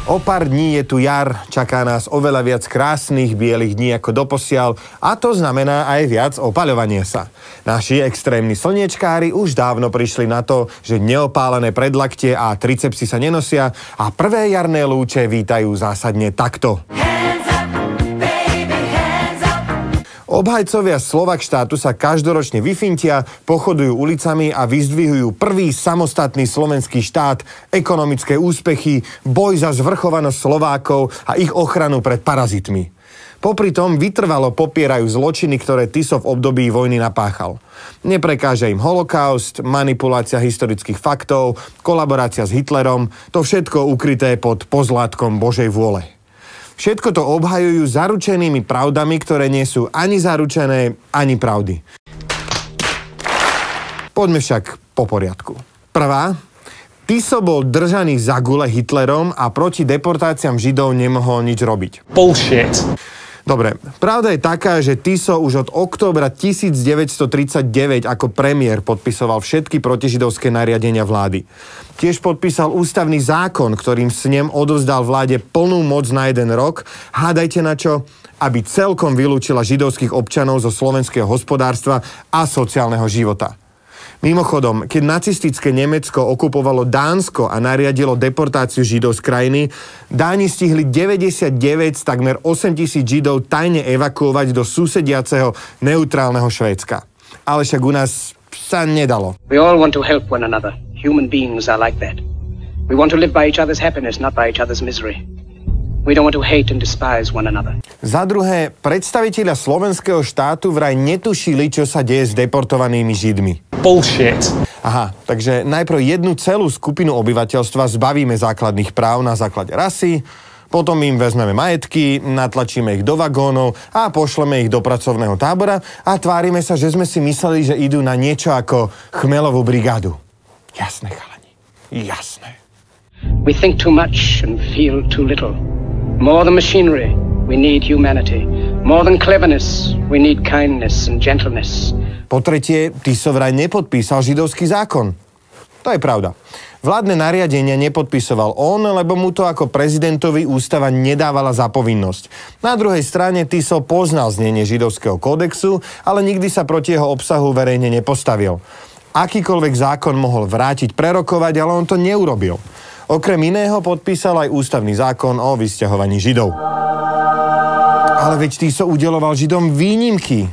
O pár dní je tu jar, čaká nás oveľa viac krásnych bielých dní ako doposiaľ a to znamená aj viac opaľovania sa. Naši extrémni slniečkári už dávno prišli na to, že neopálené predlaktie a tricepsy sa nenosia a prvé jarné lúče vítajú zásadne takto. Obhajcovia Slovakštátu sa každoročne vyfintia, pochodujú ulicami a vyzdvihujú prvý samostatný slovenský štát, ekonomické úspechy, boj za zvrchovanosť Slovákov a ich ochranu pred parazitmi. Popri tom vytrvalo popierajú zločiny, ktoré Tiso v období vojny napáchal. Neprekáža im holokaust, manipulácia historických faktov, kolaborácia s Hitlerom, to všetko ukryté pod pozlátkom Božej vôle. Všetko to obhajujú zaručenými pravdami, ktoré nie sú ani zaručené, ani pravdy. Poďme však po poriadku. Prvá. Tiso bol držaný za gule Hitlerom a proti deportáciám Židov nemohol nič robiť. Bullshit. Dobre, pravda je taká, že Tiso už od októbra 1939 ako premiér podpisoval všetky protižidovské nariadenia vlády. Tiež podpísal ústavný zákon, ktorým snem odovzdal vláde plnú moc na 1 rok. Hádajte na čo? Aby celkom vylúčila židovských občanov zo slovenského hospodárstva a sociálneho života. Mimochodom, keď nacistické Nemecko okupovalo Dánsko a nariadilo deportáciu Židov z krajiny, Dáni stihli 99 z takmer 8 000 Židov tajne evakuovať do susediaceho neutrálneho Švédska. Ale však u nás sa nedalo. We all want to help one another. Human beings are like that. We want to live by each other's happiness, not by each other's misery. We don't want to hate and despise one another. Za druhé, predstavitelia slovenského štátu vraj netušili, čo sa deje s deportovanými Židmi. Bullshit. Aha, takže najprv jednu celú skupinu obyvateľstva zbavíme základných práv na základe rasy, potom im vezmeme majetky, natlačíme ich do vagónov a pošleme ich do pracovného tábora a tvárime sa, že sme si mysleli, že idú na niečo ako Chmelovú brigádu. Jasné, chalani. Jasné. We think too much and feel too little. More than machinery, we need humanity. More than cleverness, we need kindness and gentleness. Po tretie, Tiso vraj nepodpísal židovský zákon. To je pravda. Vládne nariadenia nepodpisoval on, lebo mu to ako prezidentovi ústava nedávala za povinnosť. Na druhej strane Tiso poznal znenie židovského kódexu, ale nikdy sa proti jeho obsahu verejne nepostavil. Akýkoľvek zákon mohol vrátiť, prerokovať, ale on to neurobil. Okrem iného podpísal aj ústavný zákon o vysťahovaní Židov. Ale veď Tiso udeľoval Židom výnimky.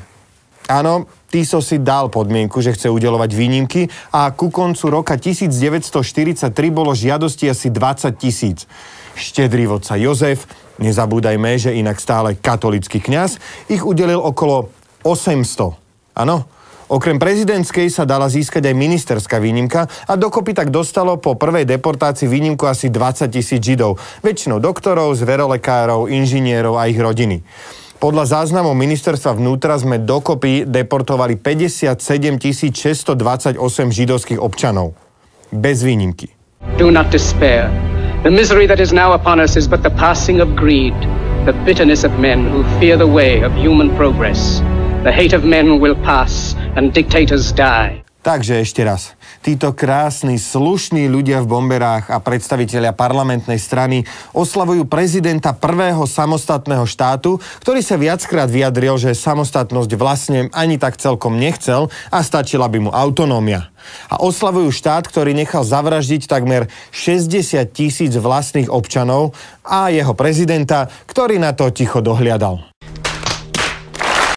Áno, Tiso si dal podmienku, že chce udeľovať výnimky a ku koncu roka 1943 bolo žiadosti asi 20 000. Štedrý vodca Jozef, nezabúdajme, že inak stále katolícky kňaz, ich udelil okolo 800. Áno? Okrem prezidentskej sa dala získať aj ministerská výnimka a dokopy tak dostalo po prvej deportácii výnimku asi 20 000 Židov, väčšinou doktorov, zverolekárov, inžinierov a ich rodiny. Podľa záznamov ministerstva vnútra sme dokopy deportovali 57 628 židovských občanov. Bez výnimky. Do not despair. The misery that is now upon us is but the passing of greed, the bitterness of men who fear the way of human progress. The hate of men will pass and dictators die. Takže ešte raz. Títo krásni, slušní ľudia v bomberách a predstavitelia parlamentnej strany oslavujú prezidenta prvého samostatného štátu, ktorý sa viackrát vyjadril, že samostatnosť vlastne ani tak celkom nechcel a stačila by mu autonómia. A oslavujú štát, ktorý nechal zavraždiť takmer 60 000 vlastných občanov a jeho prezidenta, ktorý na to ticho dohliadal.